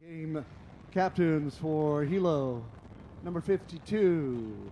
Game captains for Hilo, number 52.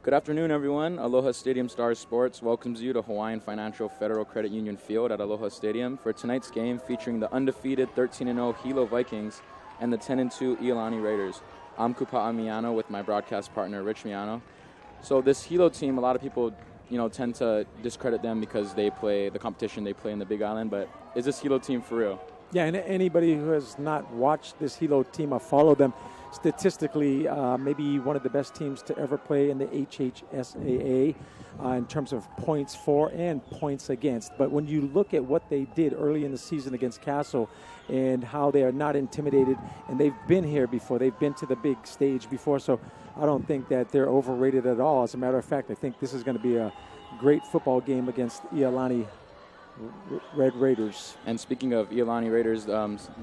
Good afternoon, everyone. Aloha Stadium Stars Sports welcomes you to Hawaiian Financial Federal Credit Union Field at Aloha Stadium for tonight's game featuring the undefeated 13-0 Hilo Vikings and the 10-2 Iolani Raiders. I'm Kupa'a Miyano with my broadcast partner, Rich Miyano. So this Hilo team, a lot of people, tend to discredit them because they play the competition they play in the Big Island, but is this Hilo team for real? Yeah, and anybody who has not watched this Hilo team or followed them, statistically, maybe one of the best teams to ever play in the HHSAA in terms of points for and points against. But when you look at what they did early in the season against Castle and how they are not intimidated, and they've been here before, they've been to the big stage before, so I don't think that they're overrated at all. As a matter of fact, I think this is going to be a great football game against Iolani Red Raiders. And speaking of Iolani Raiders,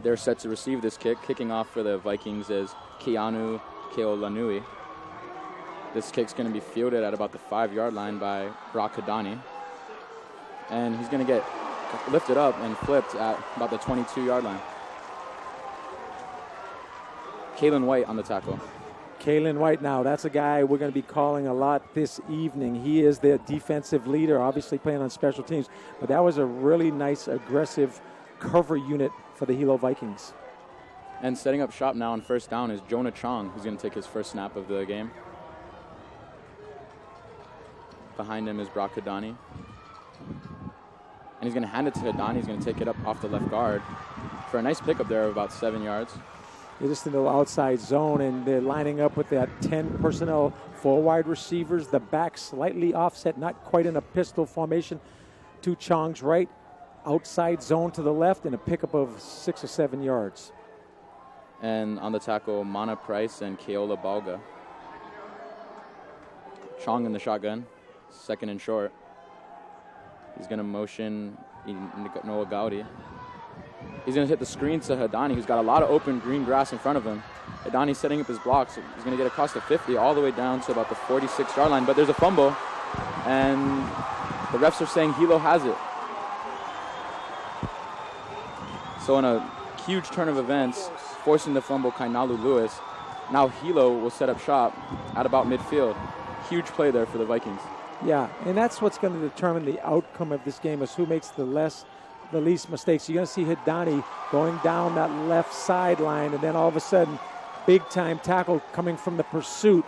they're set to receive this kick. Kicking off for the Vikings is Keanu Keolanui. This kick's going to be fielded at about the 5-yard line by Brock Hadani. And he's going to get lifted up and flipped at about the 22-yard line. Kalen White on the tackle. Kalen White now, that's a guy we're going to be calling a lot this evening. He is their defensive leader, obviously playing on special teams. But that was a really nice, aggressive cover unit for the Hilo Vikings. And setting up shop now on first down is Jonah Chong, who's going to take his first snap of the game. Behind him is Brock Hadani. And he's going to hand it to Hadani. He's going to take it up off the left guard for a nice pickup there of about 7 yards. They're just in the outside zone, and they're lining up with that 10 personnel, 4 wide receivers, the back slightly offset, not quite in a pistol formation, to Chong's right, outside zone to the left, and a pickup of 6 or 7 yards. And on the tackle, Mana Price and Keola Balga. Chong in the shotgun, second and short. He's going to motion Noah Gowdy. He's going to hit the screen to Hadani, who's got a lot of open green grass in front of him. Hadani's setting up his blocks. He's going to get across the 50 all the way down to about the 46-yard line. But there's a fumble, and the refs are saying Hilo has it. So in a huge turn of events, forcing the fumble, Kainalu Lewis. Now Hilo will set up shop at about midfield. Huge play there for the Vikings. Yeah, and that's what's going to determine the outcome of this game, is who makes the least mistakes. You're going to see Hadani going down that left sideline, and then all of a sudden, big-time tackle coming from the pursuit.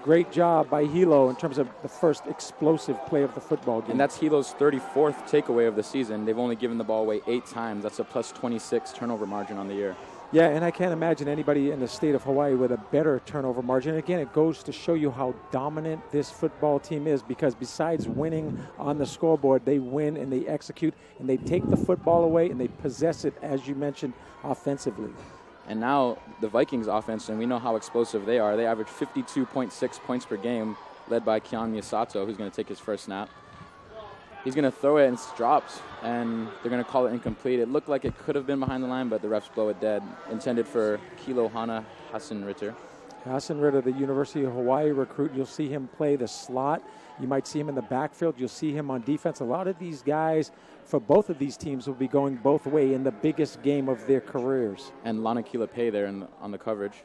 Great job by Hilo in terms of the first explosive play of the football game. And that's Hilo's 34th takeaway of the season. They've only given the ball away 8 times. That's a plus 26 turnover margin on the year. Yeah, and I can't imagine anybody in the state of Hawaii with a better turnover margin. And again, it goes to show you how dominant this football team is, because besides winning on the scoreboard, they win and they execute, and they take the football away and they possess it, as you mentioned, offensively. And now the Vikings offense, and we know how explosive they are. They average 52.6 points per game, led by Keon Miyasato, who's going to take his first snap. He's going to throw it and it's dropped, and they're going to call it incomplete. It looked like it could have been behind the line, but the refs blow it dead. Intended for Kilo Hana Hassan Ritter. Hassan Ritter, the University of Hawaii recruit, you'll see him play the slot. You might see him in the backfield. You'll see him on defense. A lot of these guys for both of these teams will be going both way in the biggest game of their careers. And Lanakila Pay there on the coverage.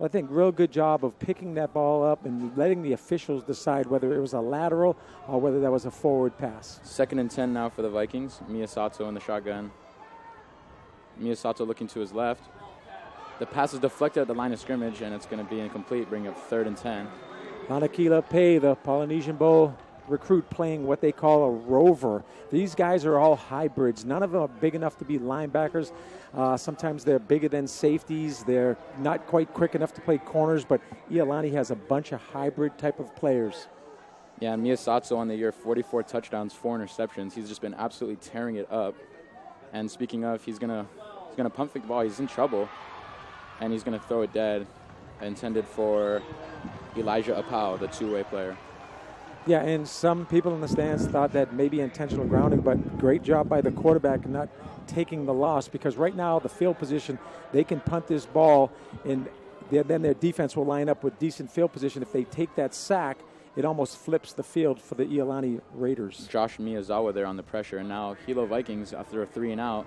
I think real good job of picking that ball up and letting the officials decide whether it was a lateral or whether that was a forward pass. 2nd and 10 now for the Vikings. Miyasato in the shotgun. Miyasato looking to his left. The pass is deflected at the line of scrimmage, and it's going to be incomplete, bringing up 3rd and 10. Lanakila Pay, the Polynesian Bowl recruit, playing what they call a rover. These guys are all hybrids. None of them are big enough to be linebackers. Sometimes they're bigger than safeties. They're not quite quick enough to play corners, but Iolani has a bunch of hybrid type of players. Yeah, and Miyasato on the year, 44 touchdowns, 4 interceptions. He's just been absolutely tearing it up. And speaking of, he's gonna pump fake the ball. He's in trouble, and he's gonna throw it dead, intended for Elijah Apau, the two-way player. Yeah, and some people in the stands thought that maybe intentional grounding, but great job by the quarterback not taking the loss, because right now the field position, they can punt this ball, and then their defense will line up with decent field position. If they take that sack, it almost flips the field for the Iolani Raiders. Josh Miyazawa there on the pressure, and now Hilo Vikings, after a 3-and-out,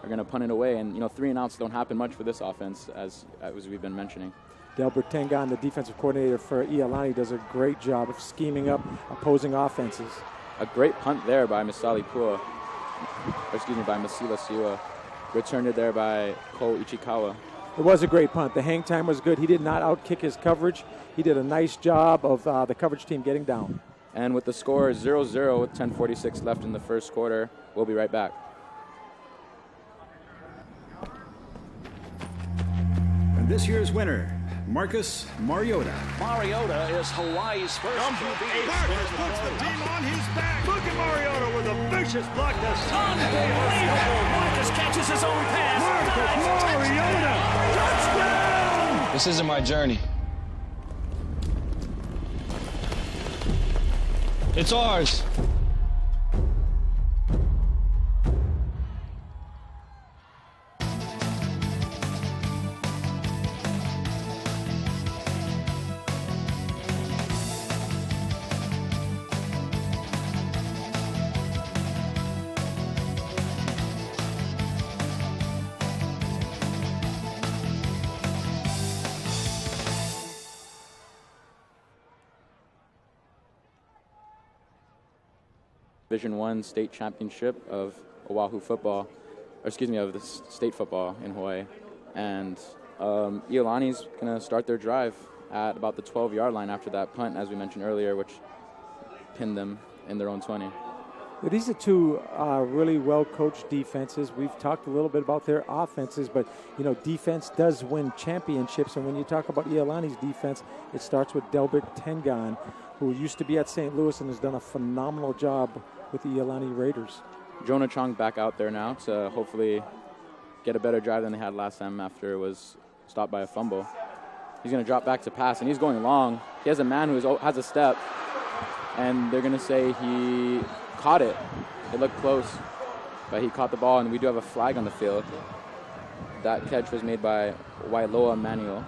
are going to punt it away. And, 3-and-outs don't happen much for this offense, as we've been mentioning. Delbert Tengan, the defensive coordinator for Iolani, does a great job of scheming up opposing offenses. A great punt there by Masila Siua. Returned it there by Ko Ichikawa. It was a great punt. The hang time was good. He did not outkick his coverage. He did a nice job of the coverage team getting down. And with the score 0-0 with 10:46 left in the first quarter, we'll be right back. And this year's winner, Marcus Mariota. Mariota is Hawaii's first QB. Marcus puts the team on his back. Look at Mariota with a vicious block this time. Unbelievable. Marcus catches his own pass. Marcus Mariota. Touchdown! This isn't my journey. It's ours. Division I state championship of Oahu football, of the state football in Hawaii. And Iolani's going to start their drive at about the 12-yard line after that punt, as we mentioned earlier, which pinned them in their own 20. These are two really well-coached defenses. We've talked a little bit about their offenses, but, defense does win championships. And when you talk about Iolani's defense, it starts with Delbert Tengan, who used to be at St. Louis and has done a phenomenal job with the Iolani Raiders. Jonah Chong back out there now to hopefully get a better drive than they had last time after it was stopped by a fumble. He's going to drop back to pass, and he's going long. He has a man who has a step, and they're going to say he caught it. It looked close, but he caught the ball, and we do have a flag on the field. That catch was made by Wailoa Manuel.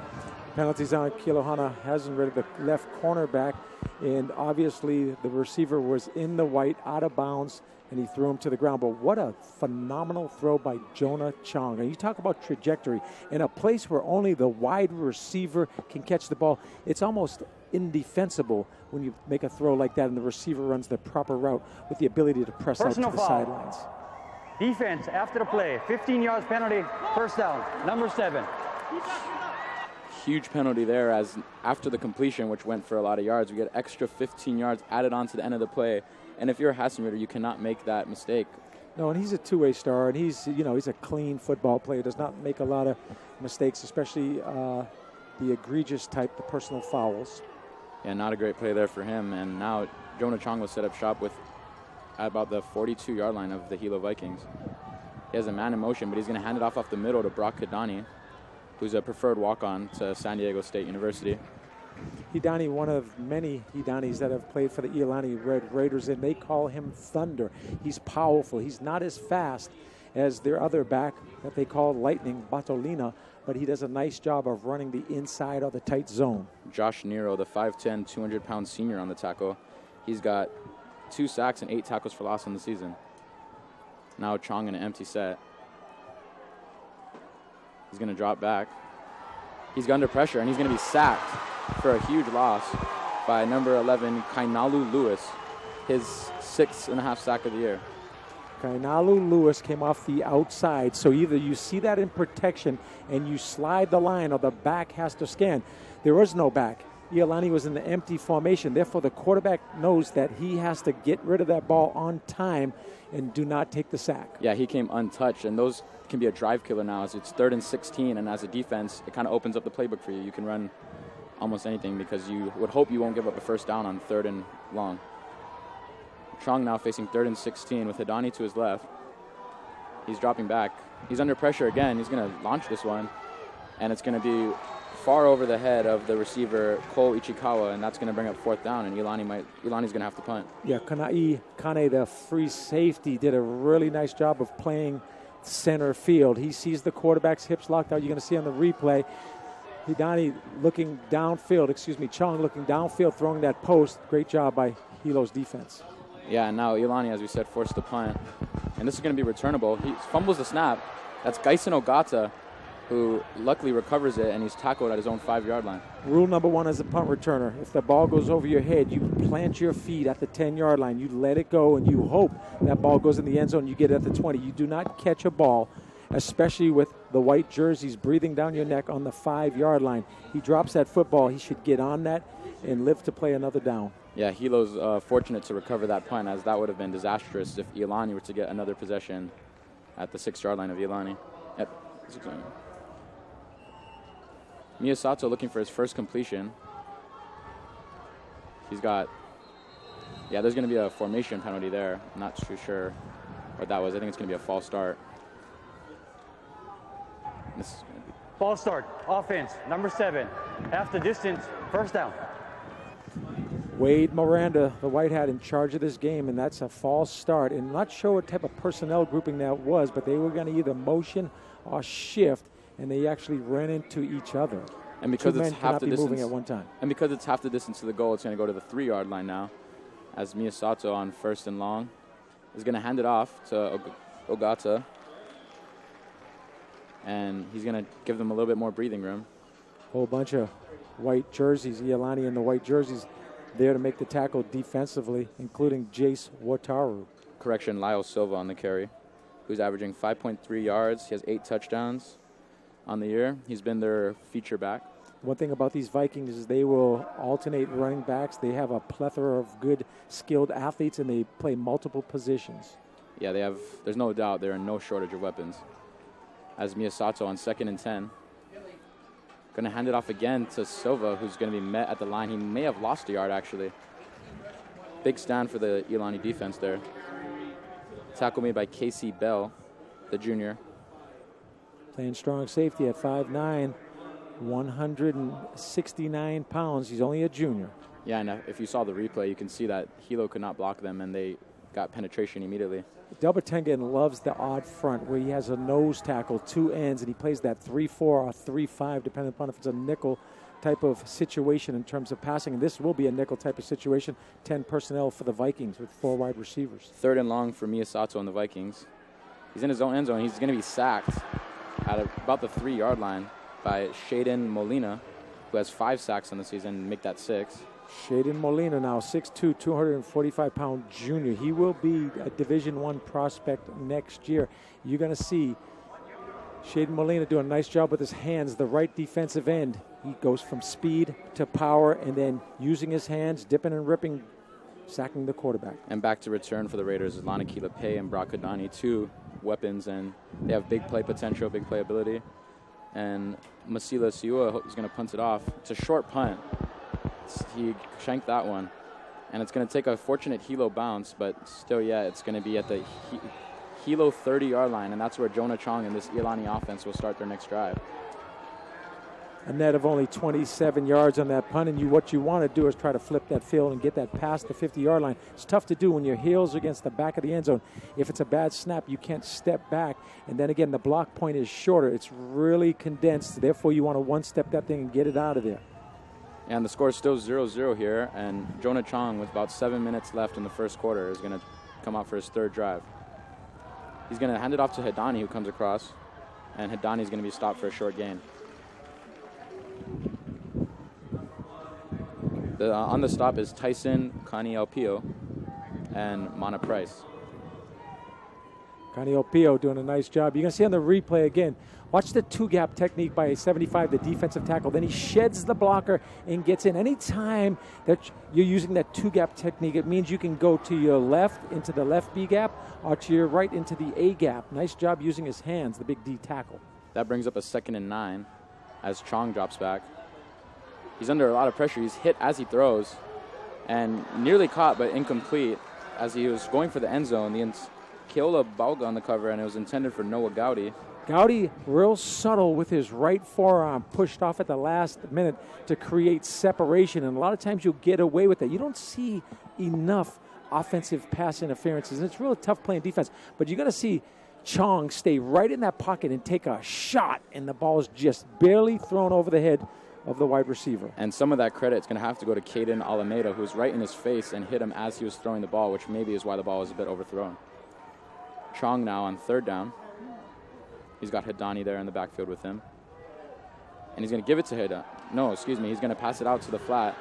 Penalties on Kilohana Hassan Ritter, the left cornerback, and obviously the receiver was in the white, out of bounds, and he threw him to the ground. But what a phenomenal throw by Jonah Chong. And you talk about trajectory. In a place where only the wide receiver can catch the ball, it's almost indefensible when you make a throw like that and the receiver runs the proper route with the ability to press out to the sidelines. Defense after the play, 15 yards penalty, first down, number 7. Huge penalty there, as after the completion, which went for a lot of yards, we get extra 15 yards added on to the end of the play. And if you're a Hassan Ritter, you cannot make that mistake. No, and he's a two-way star, and he's a clean football player, does not make a lot of mistakes, especially the egregious type, the personal fouls. Yeah, not a great play there for him. And now Jonah Chong will set up shop at about the 42-yard line of the Hilo Vikings. He has a man in motion, but he's going to hand it off the middle to Brock Kadani, who's a preferred walk-on to San Diego State University. Hidani, one of many Hidanis that have played for the Iolani Red Raiders, and they call him Thunder. He's powerful. He's not as fast as their other back that they call Lightning, Batolina, but he does a nice job of running the inside of the tight zone. Josh Nero, the 5'10", 200-pound senior on the tackle. He's got 2 sacks and 8 tackles for loss on the season. Now Chong in an empty set. He's going to drop back. He's under pressure, and he's going to be sacked for a huge loss by number 11, Kainalu Lewis, his 6.5 sack of the year. Kainalu Lewis came off the outside, so either you see that in protection and you slide the line, or the back has to scan. There was no back. Iolani was in the empty formation. Therefore, the quarterback knows that he has to get rid of that ball on time and do not take the sack. Yeah, he came untouched, and those can be a drive killer now. As it's 3rd and 16, and as a defense, it kind of opens up the playbook for you. You can run almost anything because you would hope you won't give up a first down on 3rd and long. Chong now facing 3rd and 16 with Hidani to his left. He's dropping back. He's under pressure again. He's going to launch this one, and it's going to be far over the head of the receiver, Cole Ichikawa, and that's going to bring up 4th down, and Iolani's going to have to punt. Yeah, Kanai Kane, the free safety, did a really nice job of playing center field. He sees the quarterback's hips locked out. You're going to see on the replay, Hidani looking downfield, Chong looking downfield, throwing that post. Great job by Hilo's defense. Yeah, and now Iolani, as we said, forced the punt. And this is going to be returnable. He fumbles the snap. That's Gaisen Ogata, who luckily recovers it, and he's tackled at his own 5-yard line. Rule number 1 as a punt returner: if the ball goes over your head, you plant your feet at the 10-yard line. You let it go, and you hope that ball goes in the end zone. You get it at the 20. You do not catch a ball, especially with the white jerseys breathing down your neck on the 5-yard line. He drops that football. He should get on that and live to play another down. Yeah, Hilo's fortunate to recover that punt, as that would have been disastrous if Iolani were to get another possession at the 6-yard line of Iolani. Miyasato looking for his first completion. He's got, there's going to be a formation penalty there. I'm not too sure what that was. I think it's going to be a false start. This is going to be False start. Offense. Number 7. Half the distance. First down. Wade Miranda, the white hat, in charge of this game, and that's a false start. And not sure what type of personnel grouping that was, but they were going to either motion or shift, and they actually ran into each other. And because it's half the distance, moving at one time. And because it's half the distance to the goal, it's going to go to the 3-yard line now, as Miyasato on 1st and long is going to hand it off to Ogata, and he's going to give them a little bit more breathing room. Whole bunch of white jerseys, Iolani in the white jerseys, there to make the tackle defensively, including Jace Wataru. Correction, Lyle Silva on the carry, who's averaging 5.3 yards. He has 8 touchdowns on the year. He's been their feature back. One thing about these Vikings is they will alternate running backs. They have a plethora of good, skilled athletes, and they play multiple positions. Yeah, there's no doubt they're in no shortage of weapons. As Miyasato on 2nd and 10. Going to hand it off again to Silva, who's going to be met at the line. He may have lost a yard, actually. Big stand for the Iolani defense there. Tackle made by Casey Bell, the junior. Playing strong safety at 5'9", 169 pounds. He's only a junior. Yeah, and if you saw the replay, you can see that Hilo could not block them, and they got penetration immediately. Delbatengan loves the odd front where he has a nose tackle, 2 ends, and he plays that 3-4 or 3-5, depending upon if it's a nickel type of situation in terms of passing. And this will be a nickel type of situation. 10 personnel for the Vikings with 4 wide receivers. 3rd and long for Miyasato and the Vikings. He's in his own end zone. He's going to be sacked at about the 3-yard line by Shaden Molina, who has 5 sacks on the season, and make that 6. Shaden Molina now 6'2", 245-pound junior. He will be a Division I prospect next year. You're going to see Shaden Molina do a nice job with his hands, the right defensive end. He goes from speed to power, and then using his hands, dipping and ripping, sacking the quarterback. And back to return for the Raiders is Lana Kilape and Brock Kadani, 2 weapons, and they have big play potential, big playability. And Masila Siua is going to punt it off. It's a short punt. He shanked that one. And it's going to take a fortunate Hilo bounce, but still, it's going to be at the Hilo 30-yard line, and that's where Jonah Chong and this Iolani offense will start their next drive. a net of only 27 yards on that punt, and what you want to do is try to flip that field and get that past the 50-yard line. It's tough to do when your heels are against the back of the end zone. If it's a bad snap, you can't step back, and then again, the block point is shorter. It's really condensed, therefore you want to one-step that thing and get it out of there. And the score is still 0-0 here, and Jonah Chong, with about 7 minutes left in the first quarter, is going to come out for his third drive. He's going to hand it off to Hidani, who comes across, and Hidani is going to be stopped for a short gain. On the stop is Tyson Kanielpio and Mana Price. Kanielpio doing a nice job. You're going to see on the replay again, watch the two-gap technique by 75, the defensive tackle. Then he sheds the blocker and gets in. Anytime that you're using that two-gap technique, it means you can go to your left into the left B gap or to your right into the A gap. Nice job using his hands, the big D tackle. That brings up a 2nd and 9 as Chong drops back. He's under a lot of pressure. He's hit as he throws and nearly caught but incomplete as he was going for the end zone. Keola Bauga on the cover, and it was intended for Noah Gowdy. Gowdy, real subtle with his right forearm, pushed off at the last minute to create separation, and a lot of times you'll get away with that. You don't see enough offensive pass interferences, and it's really tough playing defense, but you're going to see Chong stay right in that pocket and take a shot, and the ball is just barely thrown over the head of the wide receiver. And some of that credit is going to have to go to Caden Alameda, who's right in his face and hit him as he was throwing the ball, which maybe is why the ball was a bit overthrown. Chong now on 3rd down. He's got Hidani there in the backfield with him. And he's going to give it to Hidani. No, excuse me. He's going to pass it out to the flat.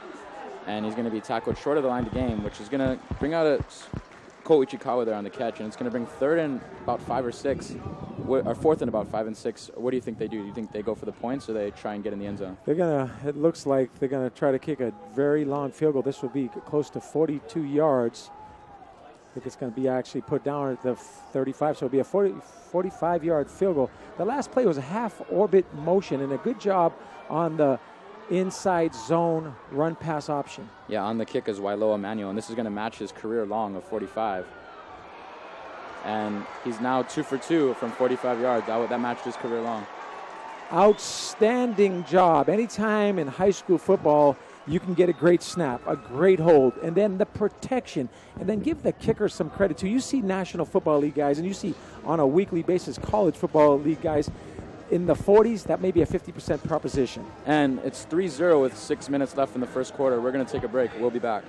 And he's going to be tackled short of the line to game, which is going to bring out a Ko Ichikawa there on the catch. And it's going to bring 3rd and about 5 or 6, or 4th and about 5 and 6. What do you think they do? Do you think they go for the points or they try and get in the end zone? It looks like they're going to try to kick a very long field goal. This will be close to 42 yards. I think it's going to be actually put down at the 35, so it'll be a 45-yard field goal. The last play was a half-orbit motion, and a good job on the inside zone run-pass option. Yeah, on the kick is Wailoa Manuel, and this is going to match his career long of 45. And he's now 2 for 2 from 45 yards. That matched his career long. Outstanding job. Anytime in high school football you can get a great snap, a great hold, and then the protection, and then give the kicker some credit too. You see National Football League guys, and you see on a weekly basis College Football League guys in the 40s. That may be a 50% proposition. And it's 3-0 with 6 minutes left in the first quarter. We're going to take a break. We'll be back.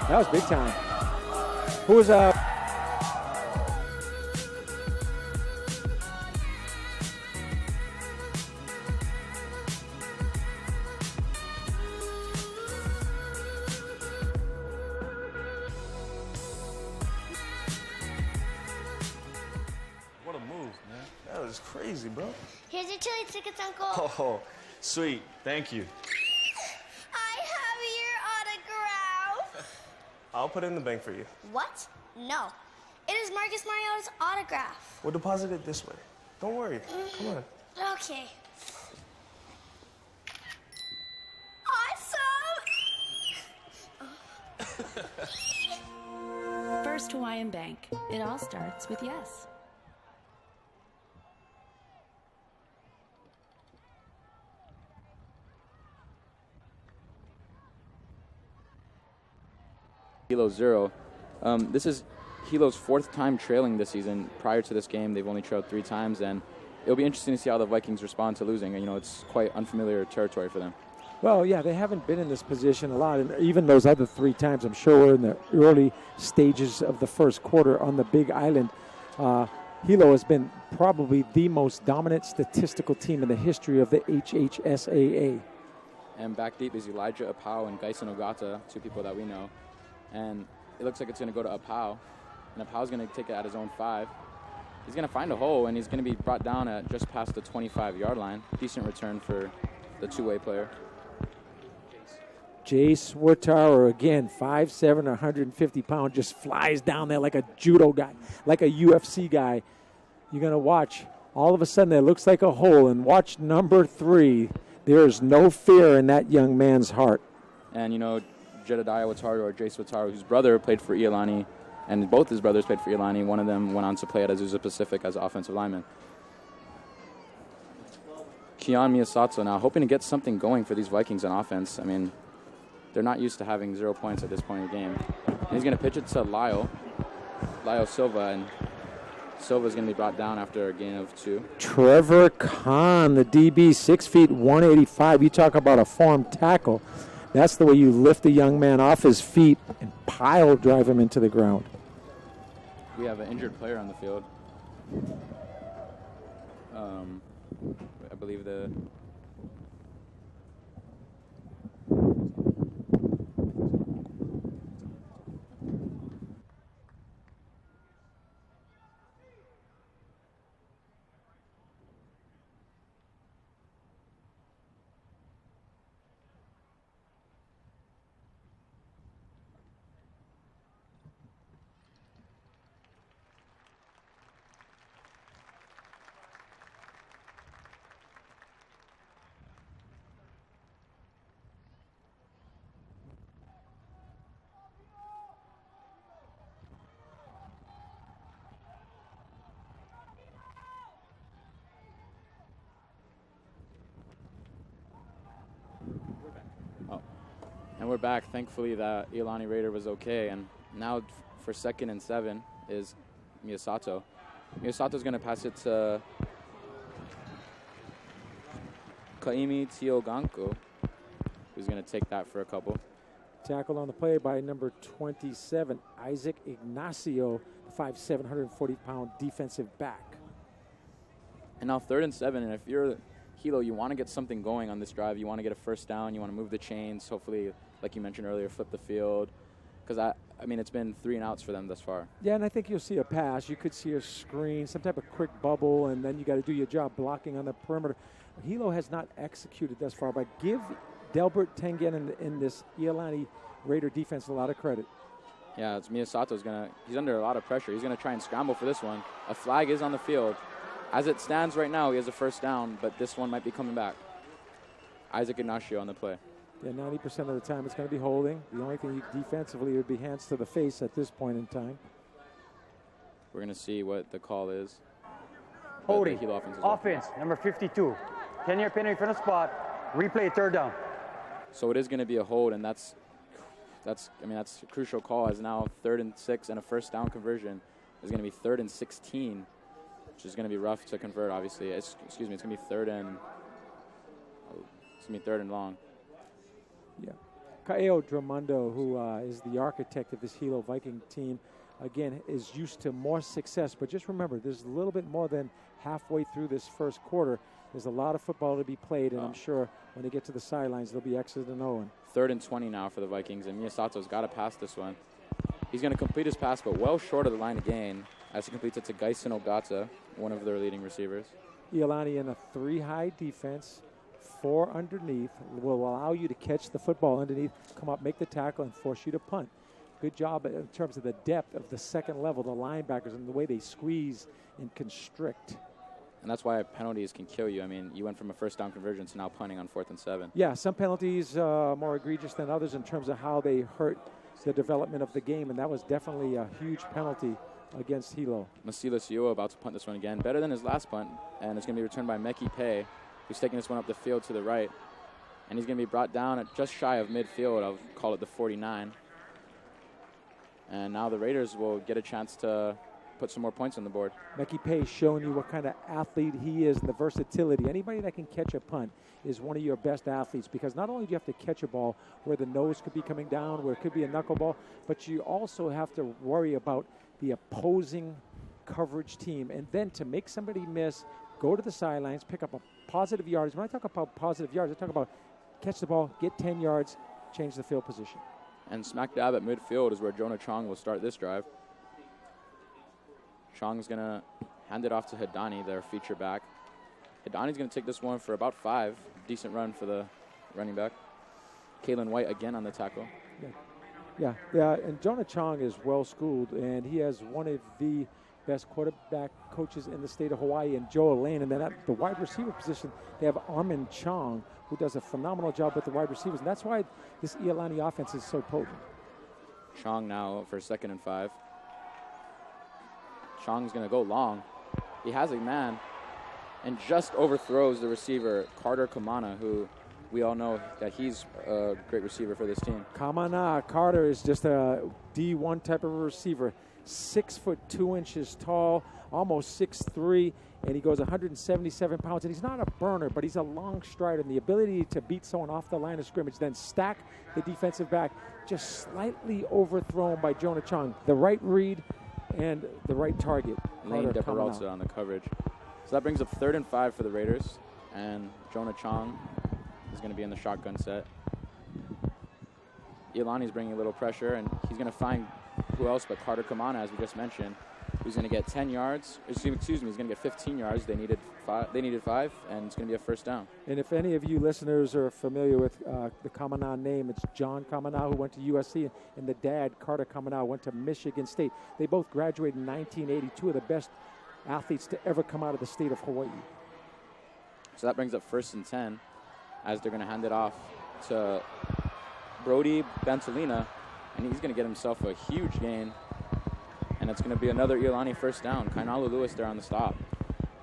That was big time. Who was up? What a move, man. That was crazy, bro. Here's your chili tickets, Uncle. Oh, sweet. Thank you. I have your autograph. I'll put it in the bank for you. What? No. It is Marcus Mariota's autograph. We'll deposit it this way. Don't worry. Come on. Okay. Awesome! First Hawaiian Bank. It all starts with yes. Hilo 0. This is Hilo's 4th time trailing this season. Prior to this game, they've only trailed 3 times, and it'll be interesting to see how the Vikings respond to losing. You know, it's quite unfamiliar territory for them. Well, yeah, they haven't been in this position a lot, and even those other 3 times, I'm sure we're in the early stages of the first quarter on the Big Island. Hilo has been probably the most dominant statistical team in the history of the HHSAA. And back deep is Elijah Apau and Gaisen Ogata, 2 people that we know. And it looks like it's going to go to Apau. And Apau's going to take it at his own 5. He's going to find a hole, and he's going to be brought down at just past the 25-yard line. Decent return for the two-way player. Jace Wartower, again, 5'7", 150 pounds, just flies down there like a judo guy, like a UFC guy. You're going to watch. All of a sudden, it looks like a hole, and watch number 3. There is no fear in that young man's heart. And, Jedediah Wataru, or Jace Wataru, whose brother played for Iolani, and both his brothers played for Iolani. One of them went on to play at Azusa Pacific as an offensive lineman. Kian Miyasato now hoping to get something going for these Vikings on offense. I mean, they're not used to having 0 points at this point in the game. And he's going to pitch it to Lyle Silva, and Silva's going to be brought down after a gain of 2. Trevor Kahn, the DB, 6 feet 185. You talk about a form tackle. That's the way you lift a young man off his feet and pile drive him into the ground. We have an injured player on the field. I believe the... And we're back. Thankfully, that Iolani Raider was okay. And now for 2nd and 7 is Miyasato. Miyasato's going to pass it to Kaimi Tioganko, who's going to take that for a couple. Tackle on the play by number 27, Isaac Ignacio, 5'7", 140-pound defensive back. And now 3rd and 7, and if you're Hilo, you want to get something going on this drive. You want to get a first down. You want to move the chains. Hopefully, like you mentioned earlier, flip the field. Because, I mean, it's been 3 and outs for them thus far. Yeah, and I think you'll see a pass. You could see a screen, some type of quick bubble, and then you got to do your job blocking on the perimeter. Hilo has not executed thus far, but give Delbert Tengen in this Iolani Raider defense a lot of credit. Yeah, it's Miyasato's he's under a lot of pressure. He's going to try and scramble for this one. A flag is on the field. As it stands right now, he has a first down, but this one might be coming back. Isaac Ignacio on the play. Yeah, 90% of the time it's going to be holding. The only thing defensively would be hands to the face at this point in time. We're going to see what the call is. Holding. Offense, number 52. 10-yard penalty from the spot. Replay 3rd down. So it is going to be a hold, and that's a crucial call, as now 3rd and 6 and a first down conversion is going to be 3rd and 16. Which is going to be rough to convert, obviously. It's going to be 3rd and long. Yeah. Kaeo Dramundo, who is the architect of this Hilo Viking team, again, is used to more success. But just remember, there's a little bit more than halfway through this first quarter. There's a lot of football to be played, and I'm sure when they get to the sidelines, they'll be X's and O's. 3rd and 20 now for the Vikings, and Miyasato's got to pass this one. He's going to complete his pass, but well short of the line of gain, as he completes it to Gaisen Ogata, one of their leading receivers. Iolani in a 3-high defense, 4 underneath, will allow you to catch the football underneath, come up, make the tackle, and force you to punt. Good job in terms of the depth of the second level, the linebackers, and the way they squeeze and constrict. And that's why penalties can kill you. I mean, you went from a first down conversion to now punting on 4th and 7. Yeah, some penalties more egregious than others in terms of how they hurt the development of the game, and that was definitely a huge penalty against Hilo. Masila Siua about to punt this one again. Better than his last punt, and it's going to be returned by Meki Pei, who's taking this one up the field to the right. And he's going to be brought down at just shy of midfield. I'll call it the 49. And now the Raiders will get a chance to put some more points on the board. Meki Pei showing you what kind of athlete he is and the versatility. Anybody that can catch a punt is one of your best athletes, because not only do you have to catch a ball where the nose could be coming down, where it could be a knuckleball, but you also have to worry about the opposing coverage team. And then to make somebody miss, go to the sidelines, pick up a positive yards. When I talk about positive yards, I talk about catch the ball, get 10 yards, change the field position. And smack dab at midfield is where Jonah Chong will start this drive. Chong's going to hand it off to Hidani, their feature back. Hidani's going to take this one for about 5. Decent run for the running back. Kalen White again on the tackle. Yeah, and Jonah Chong is well-schooled, and he has one of the best quarterback coaches in the state of Hawaii, and Joe Lane. And then at the wide receiver position, they have Armin Chong, who does a phenomenal job with the wide receivers. And that's why this Iolani offense is so potent. Chong now for 2nd and 5. Chong's going to go long. He has a man and just overthrows the receiver, Carter Kamana, who we all know that he's a great receiver for this team. Kamana Carter is just a D1 type of receiver. 6'2" tall, almost 6'3", and he goes 177 pounds. And he's not a burner, but he's a long strider. And the ability to beat someone off the line of scrimmage, then stack the defensive back, just slightly overthrown by Jonah Chong. The right read and the right target. Lane DePeralta on the coverage. So that brings up 3rd and 5 for the Raiders, and Jonah Chong is going to be in the shotgun set. Iolani's bringing a little pressure, and he's going to find who else but Carter Kamana, as we just mentioned, who's going to get 10 yards. Excuse me, he's going to get 15 yards. They needed 5, and it's going to be a 1st down. And if any of you listeners are familiar with the Kamana name, it's John Kamana, who went to USC, and the dad, Carter Kamana, went to Michigan State. They both graduated in 1980, two of the best athletes to ever come out of the state of Hawaii. So that brings up 1st and 10, as they're going to hand it off to Brody Bantolina, and he's going to get himself a huge gain, and it's going to be another Iolani 1st down. Kainalu Lewis there on the stop.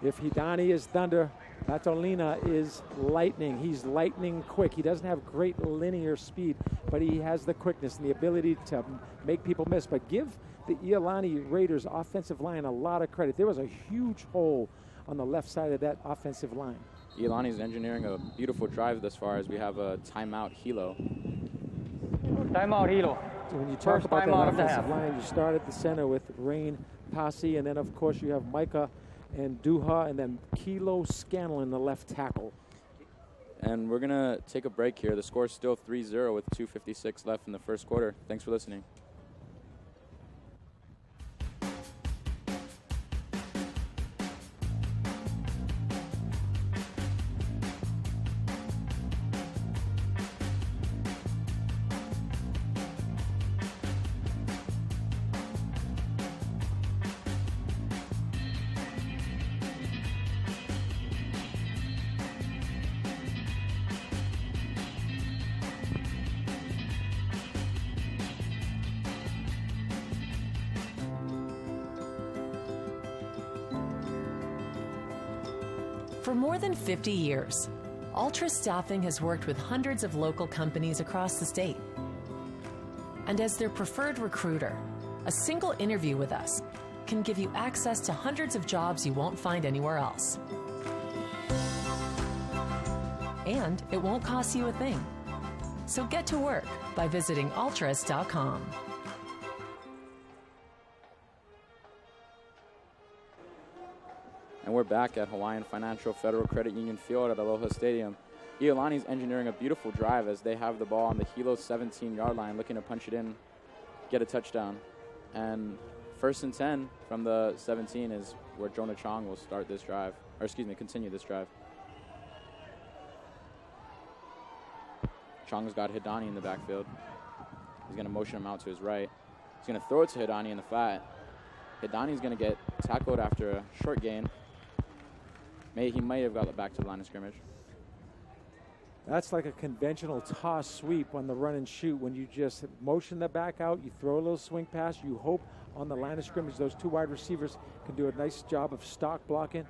If Hidani is thunder, Bantolina is lightning. He's lightning quick. He doesn't have great linear speed, but he has the quickness and the ability to make people miss. But give the Iolani Raiders offensive line a lot of credit. There was a huge hole on the left side of that offensive line. Iolani's engineering a beautiful drive thus far, as we have a timeout Hilo. Timeout Hilo. So when you talk about that offensive line, you start at the center with Rain Pasi, and then of course you have Micah and Duha, and then Kilo Scanlon, the left tackle. And we're going to take a break here. The score is still 3-0 with 2:56 left in the 1st quarter. Thanks for listening. For more than 50 years, Ultra Staffing has worked with hundreds of local companies across the state. And as their preferred recruiter, a single interview with us can give you access to hundreds of jobs you won't find anywhere else. And it won't cost you a thing. So get to work by visiting ultras.com. And we're back at Hawaiian Financial Federal Credit Union Field at Aloha Stadium. Iolani's engineering a beautiful drive as they have the ball on the Hilo 17-yard line, looking to punch it in, get a touchdown. And 1st and 10 from the 17 is where Jonah Chong will start this drive, or continue this drive. Chong's got Hidani in the backfield. He's going to motion him out to his right. He's going to throw it to Hidani in the flat. Hidani's going to get tackled after a short gain. He might have got it back to the line of scrimmage. That's like a conventional toss sweep on the run and shoot. When you just motion the back out, you throw a little swing pass, you hope on the line of scrimmage those two wide receivers can do a nice job of stock blocking.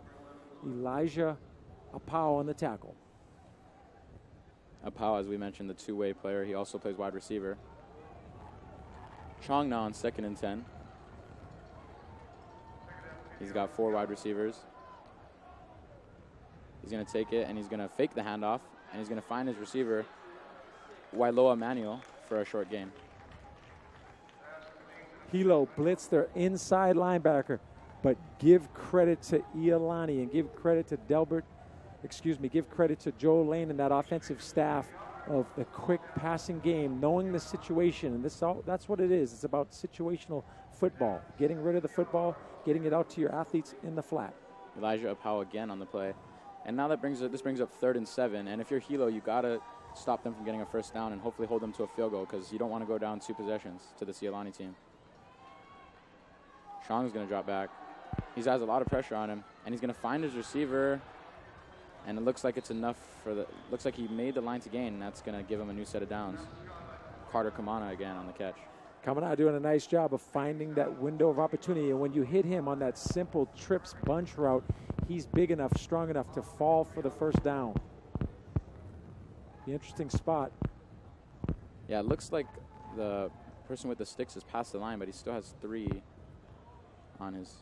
Elijah Apau on the tackle. Apau, as we mentioned, the two-way player. He also plays wide receiver. Chong now on 2nd and 10. He's got 4 wide receivers. He's going to take it, and he's going to fake the handoff, and he's going to find his receiver, Wailoa Manuel, for a short gain. Hilo blitz their inside linebacker, but give credit to Iolani and give credit to give credit to Joe Lane and that offensive staff of the quick passing game, knowing the situation. And that's what it is. It's about situational football, getting rid of the football, getting it out to your athletes in the flat. Elijah Apau again on the play. And now this brings up 3rd and 7. And if you're Hilo, you got to stop them from getting a 1st down and hopefully hold them to a field goal, because you don't want to go down 2 possessions to the Iolani team. Chong's going to drop back. He has a lot of pressure on him, and he's going to find his receiver, and it looks like it's enough for the. Looks like he made the line to gain, and that's going to give him a new set of downs. Carter Kamana again on the catch. Kamana doing a nice job of finding that window of opportunity, and when you hit him on that simple trips bunch route, he's big enough, strong enough to fall for the first down. The interesting spot. Yeah, it looks like the person with the sticks has passed the line, but he still has 3 on his.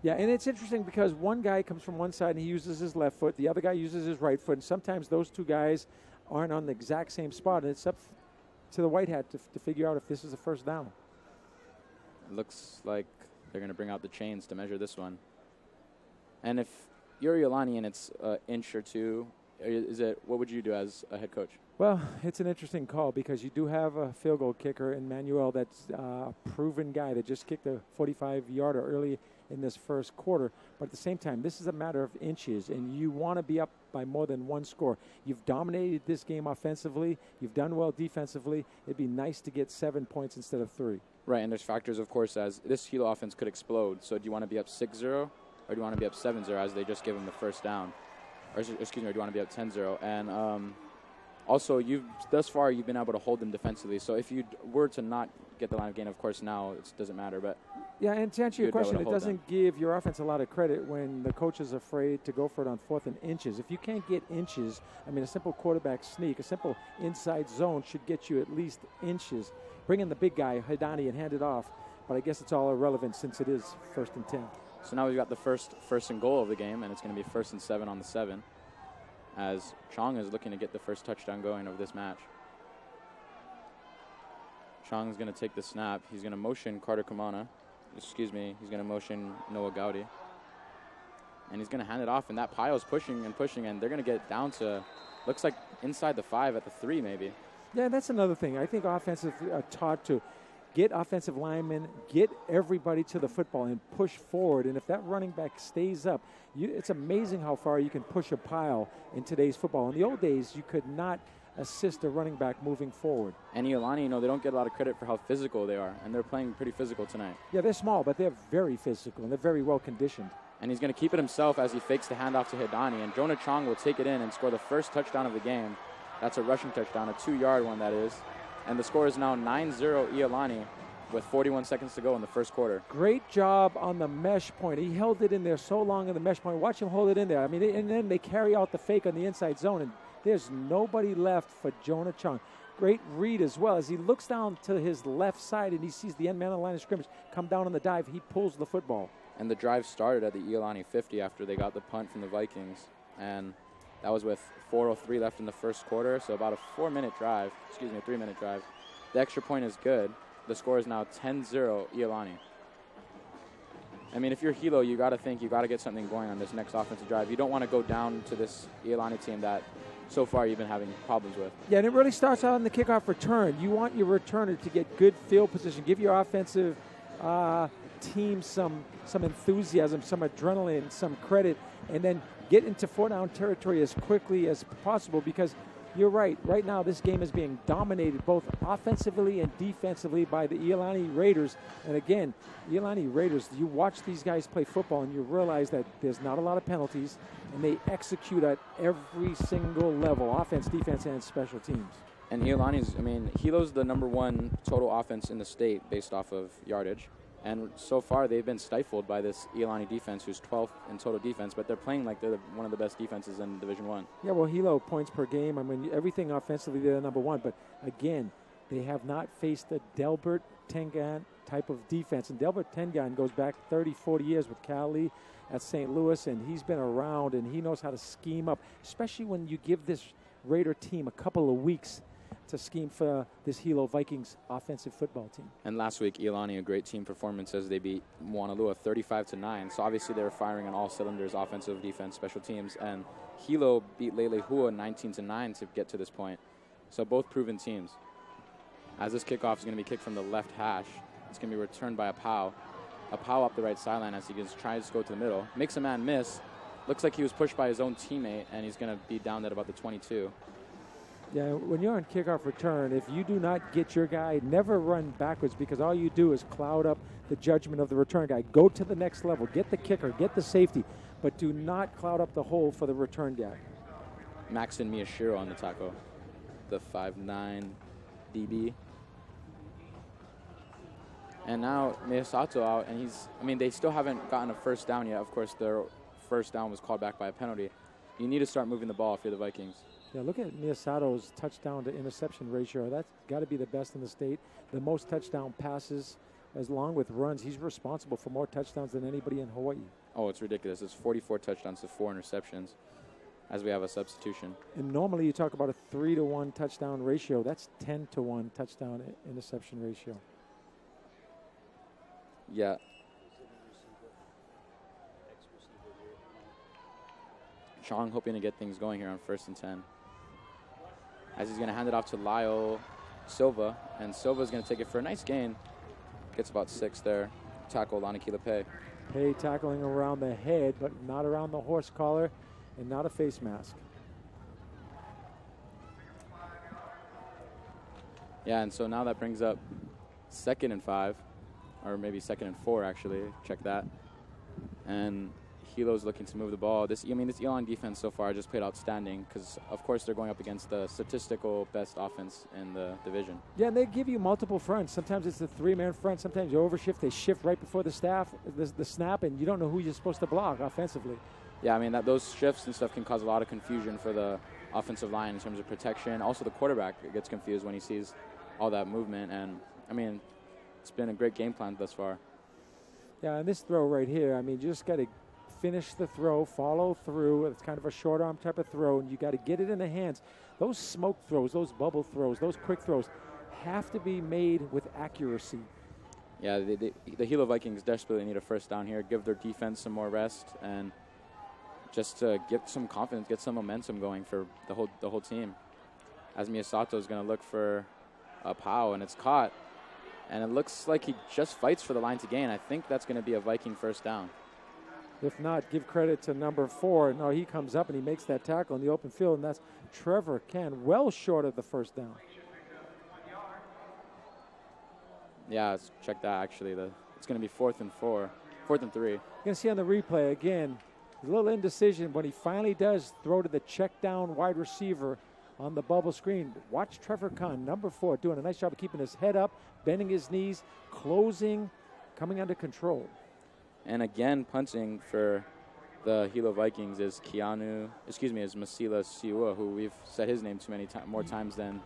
Yeah, and it's interesting because one guy comes from one side and he uses his left foot, the other guy uses his right foot, and sometimes those two guys aren't on the exact same spot, and it's up to the white hat to figure out if this is a first down. It looks like they're going to bring out the chains to measure this one. And if you're Iolani and it's an inch or two, what would you do as a head coach? Well, it's an interesting call because you do have a field goal kicker in Manuel that's a proven guy that just kicked a 45-yarder early in this first quarter. But at the same time, this is a matter of inches, and you want to be up by more than one score. You've dominated this game offensively. You've done well defensively. It'd be nice to get 7 points instead of 3. Right, and there's factors, of course, as this Hilo offense could explode. So do you want to be up 6-0 or do you want to be up 7-0 as they just give him the first down? Or, excuse me, or do you want to be up 10-0? And also, thus far, you've been able to hold them defensively. So if you were to not get the line of gain, of course, now it doesn't matter. But yeah, and to answer your question, it doesn't give your offense a lot of credit when the coach is afraid to go for it on 4th and inches. If you can't get inches, I mean, a simple quarterback sneak, a simple inside zone should get you at least inches. Bring in the big guy, Hidani, and hand it off. But I guess it's all irrelevant since it is 1st and 10. So now we've got the first and goal of the game, and it's going to be 1st and 7 on the 7. As Chong is looking to get the first touchdown going of this match. Chong is going to take the snap. He's going to motion Carter Kamana. He's going to motion Noah Gowdy. And he's going to hand it off, and that pile is pushing, and they're going to get down to, looks like inside the 5 at the 3 maybe. Yeah, that's another thing. I think offensive are taught to get offensive linemen, get everybody to the football and push forward. And if that running back stays up, it's amazing how far you can push a pile in today's football. In the old days, you could not assist a running back moving forward. And Iolani, they don't get a lot of credit for how physical they are, and they're playing pretty physical tonight. Yeah, they're small, but they're very physical, and they're very well conditioned. And he's going to keep it himself as he fakes the handoff to Hidani, and Jonah Chong will take it in and score the first touchdown of the game. That's a rushing touchdown, a 2-yard one, that is. And the score is now 9-0 Iolani with 41 seconds to go in the first quarter. Great job on the mesh point. He held it in there so long in the mesh point. Watch him hold it in there. I mean, and then they carry out the fake on the inside zone, and there's nobody left for Jonah Chong. Great read as well. As he looks down to his left side and he sees the end man on the line of scrimmage come down on the dive, he pulls the football. And the drive started at the Iolani 50 after they got the punt from the Vikings. And that was with 4:03 left in the first quarter, so about a 3-minute drive. The extra point is good. The score is now 10-0 Iolani. I mean, if you're Hilo, you got to think you got to get something going on this next offensive drive. You don't want to go down to this Iolani team that so far you've been having problems with. Yeah, and it really starts out in the kickoff return. You want your returner to get good field position, give your offensive team some enthusiasm, some adrenaline, some credit, and then get into 4-down territory as quickly as possible, because you're right. Right now, this game is being dominated both offensively and defensively by the Iolani Raiders. And again, Iolani Raiders, you watch these guys play football and you realize that there's not a lot of penalties, and they execute at every single level, offense, defense, and special teams. And Hilo's the #1 total offense in the state based off of yardage. And so far, they've been stifled by this Iolani defense, who's 12th in total defense, but they're playing like they're one of the best defenses in Division I. Yeah, well, Hilo points per game. I mean, everything offensively, they're #1. But again, they have not faced a Delbert Tengan type of defense. And Delbert Tengan goes back 30, 40 years with Cali at St. Louis, and he's been around, and he knows how to scheme up, especially when you give this Raider team a couple of weeks to scheme for this Hilo Vikings offensive football team. And last week, Iolani, a great team performance as they beat Moanalua 35-9. So obviously they were firing on all cylinders, offensive, defense, special teams. And Hilo beat Lelehua 19-9 to get to this point. So both proven teams. As this kickoff is going to be kicked from the left hash, it's going to be returned by a Pau up the right sideline as he tries to go to the middle. Makes a man miss. Looks like he was pushed by his own teammate, and he's going to be down at about the 22. Yeah, when you're on kickoff return, if you do not get your guy, never run backwards, because all you do is cloud up the judgment of the return guy. Go to the next level. Get the kicker. Get the safety. But do not cloud up the hole for the return guy. Maxon Miyashiro on the tackle, the 5'9" DB. And now Miyasato out, and they still haven't gotten a first down yet. Of course, their first down was called back by a penalty. You need to start moving the ball if you're the Vikings. Yeah, look at Miyasato's touchdown to interception ratio. That's got to be the best in the state. The most touchdown passes, as long with runs. He's responsible for more touchdowns than anybody in Hawaii. Oh, it's ridiculous. It's 44 touchdowns to 4 interceptions as we have a substitution. And normally you talk about a 3-to-1 touchdown ratio. That's 10-to-1 touchdown interception ratio. Yeah. Chong hoping to get things going here on 1st and 10. As he's going to hand it off to Lyle Silva, and Silva's going to take it for a nice gain. Gets about 6 there. Tackle Iolani Kilape. Pay tackling around the head, but not around the horse collar, and not a face mask. Yeah, and so now that brings up 2nd and 5, or maybe 2nd and 4 actually. Check that. And Hilo's looking to move the ball. This Iolani defense so far just played outstanding because, of course, they're going up against the statistical best offense in the division. Yeah, and they give you multiple fronts. Sometimes it's the 3-man front. Sometimes you overshift. They shift right before the snap, and you don't know who you're supposed to block offensively. Yeah, those shifts and stuff can cause a lot of confusion for the offensive line in terms of protection. Also, the quarterback gets confused when he sees all that movement. And, it's been a great game plan thus far. Yeah, and this throw right here, you just got to finish the throw, follow through. It's kind of a short arm type of throw, and you got to get it in the hands. Those smoke throws, those bubble throws, those quick throws have to be made with accuracy. Yeah, the Hilo Vikings desperately need a first down here, give their defense some more rest, and just to get some confidence, get some momentum going for the whole team. As Miyasato is going to look for a pow, and it's caught. And it looks like he just fights for the line to gain. I think that's going to be a Viking first down. If not, give credit to number 4. No, he comes up and he makes that tackle in the open field, and that's Trevor Ken, well short of the first down. Yeah, check that actually. It's going to be 4th and 3. You can see on the replay again, a little indecision when he finally does throw to the check down wide receiver on the bubble screen. Watch Trevor Kahn, number 4, doing a nice job of keeping his head up, bending his knees, closing, coming under control. And again, punting for the Hilo Vikings is Masila Siua, who we've said his name more times than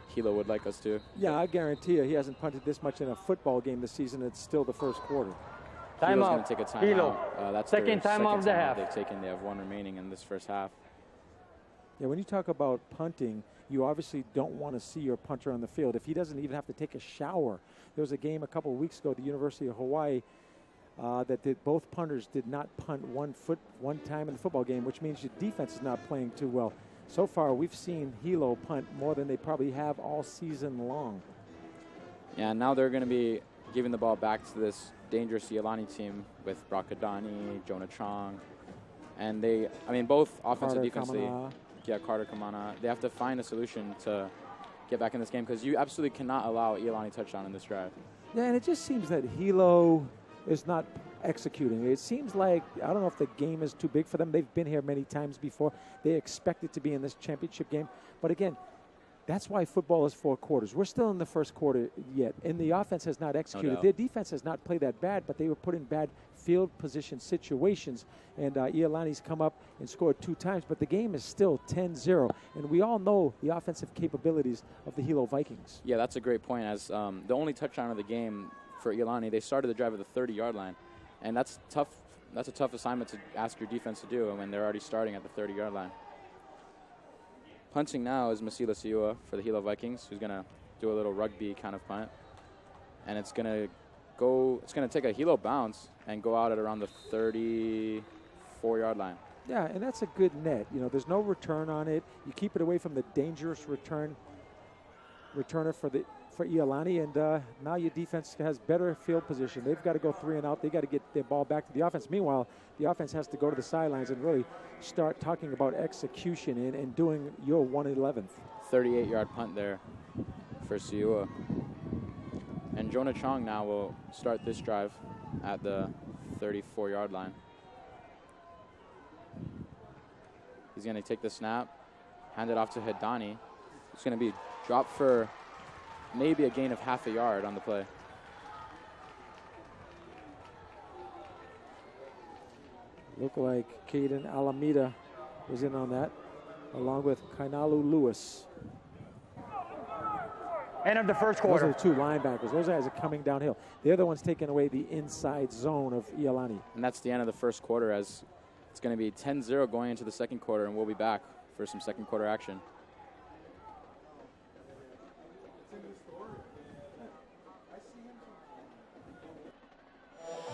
Hilo would like us to. Yeah, I guarantee you he hasn't punted this much in a football game this season. It's still the first quarter. Hilo's going to take a timeout. That's second timeout of the half. They've taken. They have 1 remaining in this first half. Yeah, when you talk about punting, you obviously don't want to see your punter on the field. If he doesn't even have to take a shower. There was a game a couple of weeks ago at the University of Hawaii both punters did not punt one time in the football game, which means your defense is not playing too well. So far, we've seen Hilo punt more than they probably have all season long. Yeah, now they're going to be giving the ball back to this dangerous Iolani team with Brock Adani, Jonah Chong, and both offensive defensively. Yeah, Carter Kamana. They have to find a solution to get back in this game because you absolutely cannot allow Iolani touchdown in this drive. Yeah, and it just seems that Hilo is not executing. It seems like, I don't know if the game is too big for them. They've been here many times before. They expect it to be in this championship game. But again, that's why football is 4 quarters. We're still in the first quarter yet, and the offense has not executed. No. Their defense has not played that bad, but they were put in bad field position situations. And Iolani's come up and scored 2 times, but the game is still 10-0. And we all know the offensive capabilities of the Hilo Vikings. Yeah, that's a great point. As the only touchdown of the game for Iolani, they started the drive at the 30-yard line. And that's tough. That's a tough assignment to ask your defense to do when they're already starting at the 30-yard line. Punting now is Masila Siua for the Hilo Vikings, who's going to do a little rugby kind of punt. And it's going to take a Hilo bounce and go out at around the 34-yard line. Yeah, and that's a good net. There's no return on it. You keep it away from the dangerous returner for Iolani, and now your defense has better field position. They've got to go 3 and out. They got to get their ball back to the offense. Meanwhile, the offense has to go to the sidelines and really start talking about execution and doing your 1/11th. 38-yard punt there for Siua. And Jonah Chong now will start this drive at the 34-yard line. He's going to take the snap, hand it off to Hedani. It's going to be dropped for maybe a gain of half a yard on the play. Looked like Caden Alameda was in on that, along with Kainalu Lewis. End of the first quarter. Those are the two linebackers. Those guys are coming downhill. They're the ones taking away the inside zone of Iolani. And that's the end of the first quarter, as it's going to be 10-0 going into the second quarter, and we'll be back for some second quarter action.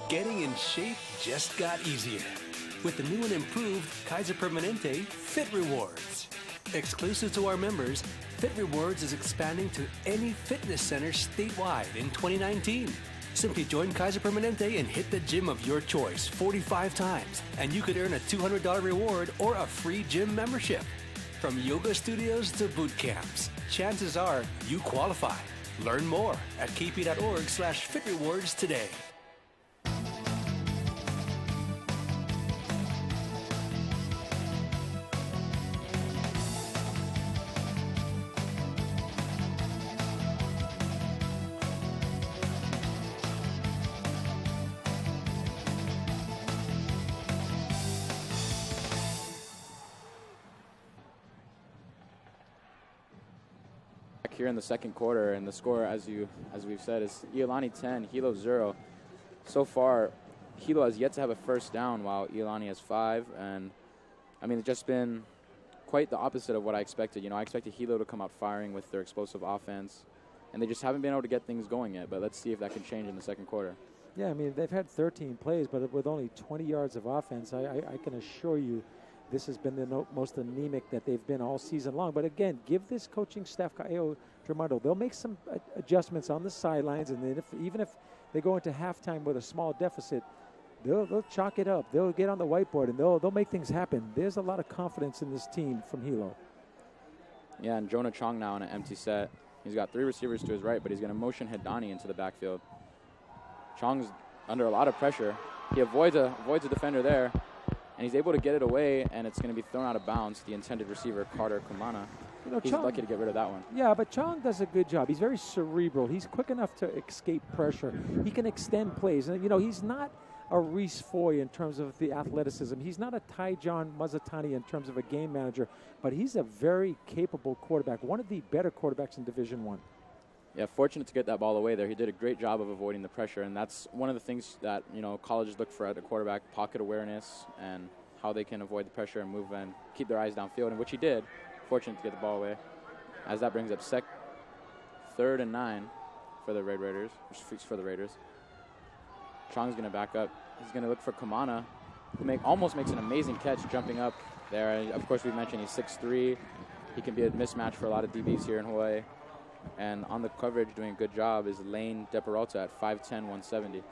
Getting in shape just got easier with the new and improved Kaiser Permanente Fit Rewards. Exclusive to our members, Fit Rewards is expanding to any fitness center statewide in 2019. Simply join Kaiser Permanente and hit the gym of your choice 45 times, and you could earn a $200 reward or a free gym membership. From yoga studios to boot camps, chances are you qualify. Learn more at kp.org/fitrewards today. Here in the second quarter, and the score, as we've said, is Iolani 10, Hilo 0. So far, Hilo has yet to have a first down, while Iolani has 5. And I mean, it's just been quite the opposite of what I expected. You know, I expected Hilo to come out firing with their explosive offense, and they just haven't been able to get things going yet. But let's see if that can change in the second quarter. Yeah, I mean, they've had 13 plays, but with only 20 yards of offense, I can assure you this has been the most anemic that they've been all season long. But again, give this coaching staff, Caio Tremondo, they'll make some adjustments on the sidelines, and then even if they go into halftime with a small deficit, they'll chalk it up. They'll get on the whiteboard, and they'll make things happen. There's a lot of confidence in this team from Hilo. Yeah, and Jonah Chong now in an empty set. He's got 3 receivers to his right, but he's going to motion Hedani into the backfield. Chong's under a lot of pressure. He avoids a defender there, and he's able to get it away, and it's going to be thrown out of bounds. The intended receiver, Carter Kumana. You know, he's Chong, lucky to get rid of that one. Yeah, but Chong does a good job. He's very cerebral. He's quick enough to escape pressure. He can extend plays. And, you know, he's not a Reese Foy in terms of the athleticism. He's not a Tyjon Mazatani in terms of a game manager, but he's a very capable quarterback, one of the better quarterbacks in Division I. Yeah, fortunate to get that ball away there. He did a great job of avoiding the pressure, and that's one of the things that, you know, colleges look for at a quarterback, pocket awareness and how they can avoid the pressure and move and keep their eyes downfield, and which he did. Fortunate to get the ball away. As that brings up 3rd and 9 for the Raiders. Chong's going to back up. He's going to look for Kamana, who almost makes an amazing catch jumping up there. And of course, we mentioned he's 6'3". He can be a mismatch for a lot of DBs here in Hawaii. And on the coverage, doing a good job, is Lane DePeralta at 5'10", 170.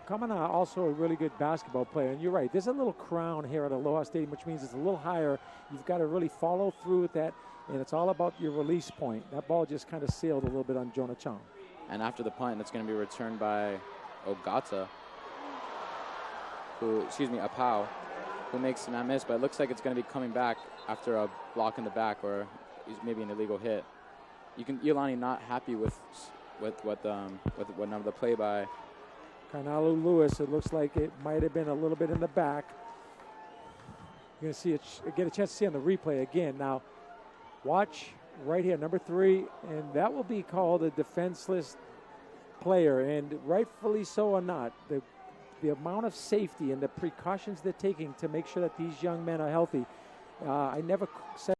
Kamana also a really good basketball player. And you're right, there's a little crown here at Aloha Stadium, which means it's a little higher. You've got to really follow through with that, and it's all about your release point. That ball just kind of sailed a little bit on Jonah Chong. And after the punt, it's going to be returned by Ogata, Apau, who makes that miss, but it looks like it's going to be coming back after a block in the back or maybe an illegal hit. Iolani not happy with what number the play by Kainalu Lewis. It looks like it might have been a little bit in the back. You're going to see get a chance to see on the replay again. Now, watch right here, number 3, and that will be called a defenseless player, and rightfully so or not. The amount of safety and the precautions they're taking to make sure that these young men are healthy. I never said